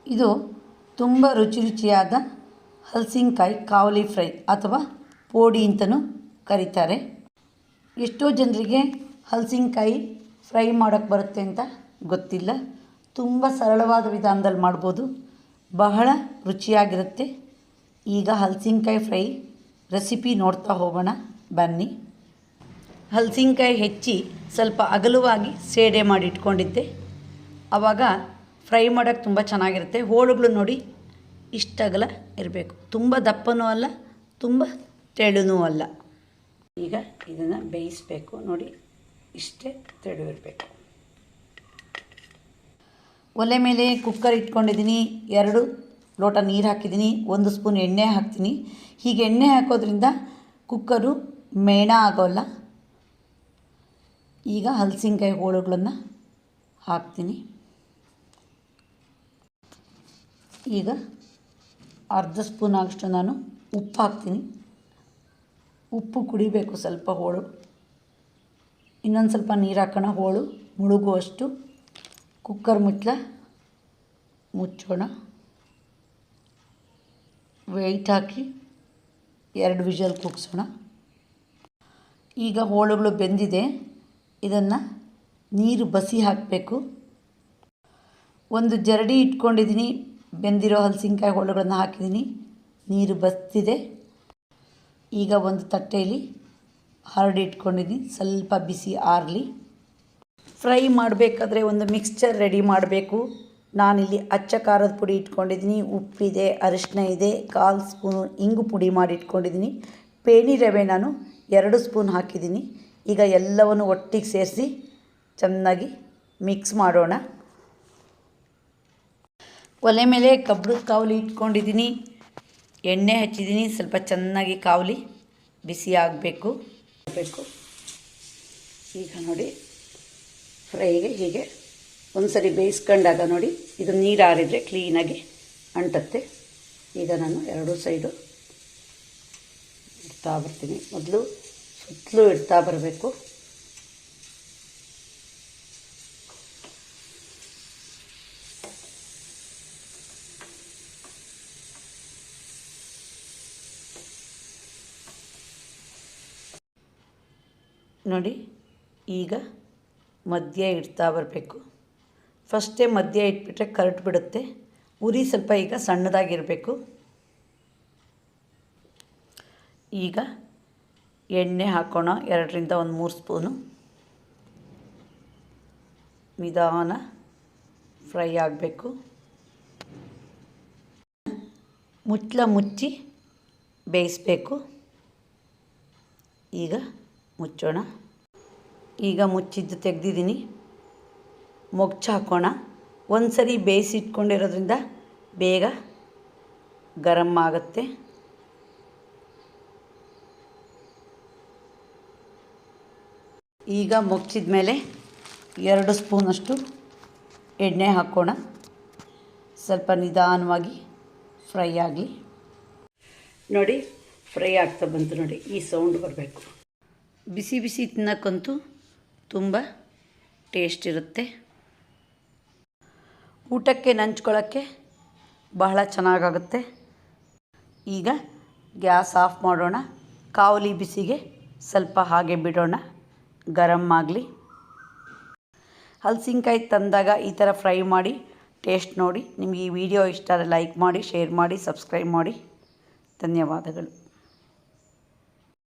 ಇದು ತುಂಬ ರುಚಿಯಾದ ಹಲಸಿನಕಾಯಿ ಕಾವಲಿ ಫ್ರೈ ಅಥವಾ ಪೋಡಿ ಅಂತಲೂ ಕರೀತಾರೆ. ಎಷ್ಟೋ ಜನರಿಗೆ ಹಲಸಿನಕಾಯಿ ಫ್ರೈ ಮಾಡೋಕ್ಕೆ ಬರುತ್ತೆ ಅಂತ ಗೊತ್ತಿಲ್ಲ. ತುಂಬ ಸರಳವಾದ ವಿಧಾನದಲ್ಲಿ ಮಾಡ್ಬೋದು, ಬಹಳ ರುಚಿಯಾಗಿರುತ್ತೆ. ಈಗ ಹಲಸಿನಕಾಯಿ ಫ್ರೈ ರೆಸಿಪಿ ನೋಡ್ತಾ ಹೋಗೋಣ ಬನ್ನಿ. ಹಲಸಿನಕಾಯಿ ಹೆಚ್ಚಿ ಸ್ವಲ್ಪ ಅಗಲವಾಗಿ ಸೇಡೆ ಮಾಡಿ ಇಟ್ಕೊಂಡಿದ್ದೆ. ಆವಾಗ ಫ್ರೈ ಮಾಡೋಕ್ಕೆ ತುಂಬ ಚೆನ್ನಾಗಿರುತ್ತೆ. ಹೋಳುಗಳು ನೋಡಿ ಇಷ್ಟಗಲ ಇರಬೇಕು, ತುಂಬ ದಪ್ಪನೂ ಅಲ್ಲ ತುಂಬ ತೆಳುನೂ ಅಲ್ಲ. ಈಗ ಇದನ್ನು ಬೇಯಿಸಬೇಕು. ನೋಡಿ ಇಷ್ಟೇ ತೆಳು ಇರಬೇಕು. ಒಲೆ ಮೇಲೆ ಕುಕ್ಕರ್ ಇಟ್ಕೊಂಡಿದ್ದೀನಿ. 2 ಲೋಟ ನೀರು ಹಾಕಿದ್ದೀನಿ, 1 ಸ್ಪೂನ್ ಎಣ್ಣೆ ಹಾಕ್ತೀನಿ. ಹೀಗೆ ಎಣ್ಣೆ ಹಾಕೋದ್ರಿಂದ ಕುಕ್ಕರು ಮೇಣ ಆಗೋಲ್ಲ. ಈಗ ಹಲಸಿನಕಾಯಿ ಹೋಳುಗಳನ್ನು ಹಾಕ್ತೀನಿ. ಈಗ ಅರ್ಧ ಸ್ಪೂನ್ ಆಗೋಷ್ಟು ನಾನು ಉಪ್ಪು ಹಾಕ್ತೀನಿ. ಉಪ್ಪು ಕುಡಿಬೇಕು ಸ್ವಲ್ಪ ಹೋಳು. ಇನ್ನೊಂದು ಸ್ವಲ್ಪ ನೀರು ಹಾಕೋಣ. ಹೋಳು ಮುಳುಗುವಷ್ಟು ಕುಕ್ಕರ್ ಮುಚ್ಚೋಣ. ವೆಯ್ಟ್ ಹಾಕಿ 2 ವಿಷಲ್ ಕೂಗಿಸೋಣ. ಈಗ ಹೋಳುಗಳು ಬೆಂದಿದೆ. ಇದನ್ನು ನೀರು ಬಸಿ ಹಾಕಬೇಕು. ಒಂದು ಜರಡಿ ಇಟ್ಕೊಂಡಿದ್ದೀನಿ, ಬೆಂದಿರೋ ಹಲಸಿನಕಾಯಿ ಹೋಳುಗಳನ್ನು ಹಾಕಿದ್ದೀನಿ. ನೀರು ಬಸ್ತಿದೆ. ಈಗ ಒಂದು ತಟ್ಟೆಯಲ್ಲಿ ಹರಡಿ ಇಟ್ಕೊಂಡಿದ್ದೀನಿ, ಸ್ವಲ್ಪ ಬಿಸಿ ಆರಲಿ. ಫ್ರೈ ಮಾಡಬೇಕಾದ್ರೆ ಒಂದು ಮಿಕ್ಸ್ಚರ್ ರೆಡಿ ಮಾಡಬೇಕು. ನಾನಿಲ್ಲಿ ಅಚ್ಚ ಖಾರದ ಪುಡಿ ಇಟ್ಕೊಂಡಿದ್ದೀನಿ, ಉಪ್ಪಿದೆ, ಅರಿಶಿನ ಇದೆ, 1/4 ಸ್ಪೂನು ಇಂಗು ಪುಡಿ ಮಾಡಿ ಇಟ್ಕೊಂಡಿದ್ದೀನಿ. ಪೇಣಿ ರವೆ ನಾನು 2 ಸ್ಪೂನ್ ಹಾಕಿದ್ದೀನಿ. ಈಗ ಎಲ್ಲವನ್ನು ಒಟ್ಟಿಗೆ ಸೇರಿಸಿ ಚೆನ್ನಾಗಿ ಮಿಕ್ಸ್ ಮಾಡೋಣ. ಒಲೆ ಮೇಲೆ ಕಬ್ಬಣದ ಕಾವಲಿ ಇಟ್ಕೊಂಡಿದ್ದೀನಿ, ಎಣ್ಣೆ ಹಚ್ಚಿದ್ದೀನಿ. ಸ್ವಲ್ಪ ಚೆನ್ನಾಗಿ ಕಾವಲಿ ಬಿಸಿ ಆಗಬೇಕು. ಈಗ ನೋಡಿ ಫ್ರೈಗೆ ಹೀಗೆ ಒಂದು ಸರಿ ಬೇಯಿಸ್ಕೊಂಡಾಗ ನೋಡಿ ಇದು ನೀರು ಆರಿದರೆ ಕ್ಲೀನಾಗಿ ಅಂಟುತ್ತೆ. ಈಗ ನಾನು 2 ಸೈಡು ಇಡ್ತಾ ಬರ್ತೀನಿ. ಮೊದಲು ಸುತ್ತಲೂ ಇಡ್ತಾ ಬರಬೇಕು. ನೋಡಿ ಈಗ ಮಧ್ಯ ಇಡ್ತಾ ಬರಬೇಕು. ಫಸ್ಟೇ ಮಧ್ಯ ಇಟ್ಬಿಟ್ರೆ ಕರಟು ಬಿಡುತ್ತೆ. ಉರಿ ಸ್ವಲ್ಪ ಈಗ ಸಣ್ಣದಾಗಿರಬೇಕು. ಈಗ ಎಣ್ಣೆ ಹಾಕೋಣ. 2ರಿಂದ 3 ಸ್ಪೂನು. ನಿಧಾನ ಫ್ರೈ ಆಗಬೇಕು. ಮುಚ್ಚಿ ಬೇಯಿಸಬೇಕು. ಈಗ ಮುಚ್ಚೋಣ. ಈಗ ಮುಚ್ಚಿದ್ದು ತೆಗೆದಿದ್ದೀನಿ. ಮೊಗ್ಚು ಹಾಕೋಣ. ಒಂದು ಸರಿ ಬೇಯಿಸಿಟ್ಕೊಂಡಿರೋದ್ರಿಂದ ಬೇಗ ಗರಂ ಆಗುತ್ತೆ. ಈಗ ಮುಚ್ಚಿದ ಮೇಲೆ 2 ಸ್ಪೂನಷ್ಟು ಎಣ್ಣೆ ಹಾಕೋಣ. ಸ್ವಲ್ಪ ನಿಧಾನವಾಗಿ ಫ್ರೈ ಆಗಲಿ. ನೋಡಿ ಫ್ರೈ ಆಗ್ತಾ ಬಂತು. ನೋಡಿ ಈ ಸೌಂಡ್ ಬರಬೇಕು. ಬಿಸಿ ಬಿಸಿ ತಿನ್ನೋಕ್ಕಂತೂ ತುಂಬ ಟೇಸ್ಟ್ ಇರುತ್ತೆ. ಊಟಕ್ಕೆ ನಂಚ್ಕೊಳ್ಳೋಕ್ಕೆ ಬಹಳ ಚೆನ್ನಾಗಾಗುತ್ತೆ. ಈಗ ಗ್ಯಾಸ್ ಆಫ್ ಮಾಡೋಣ. ಕಾವಲಿ ಬಿಸಿಗೆ ಸ್ವಲ್ಪ ಹಾಗೆ ಬಿಡೋಣ, ಗರಂ ಆಗಲಿ. ಹಲಸಿನಕಾಯಿ ತಂದಾಗ ಈ ಥರ ಫ್ರೈ ಮಾಡಿ ಟೇಸ್ಟ್ ನೋಡಿ. ನಿಮಗೆ ಈ ವಿಡಿಯೋ ಇಷ್ಟ ಆದರೆ ಲೈಕ್ ಮಾಡಿ, ಶೇರ್ ಮಾಡಿ, ಸಬ್ಸ್ಕ್ರೈಬ್ ಮಾಡಿ. ಧನ್ಯವಾದಗಳು.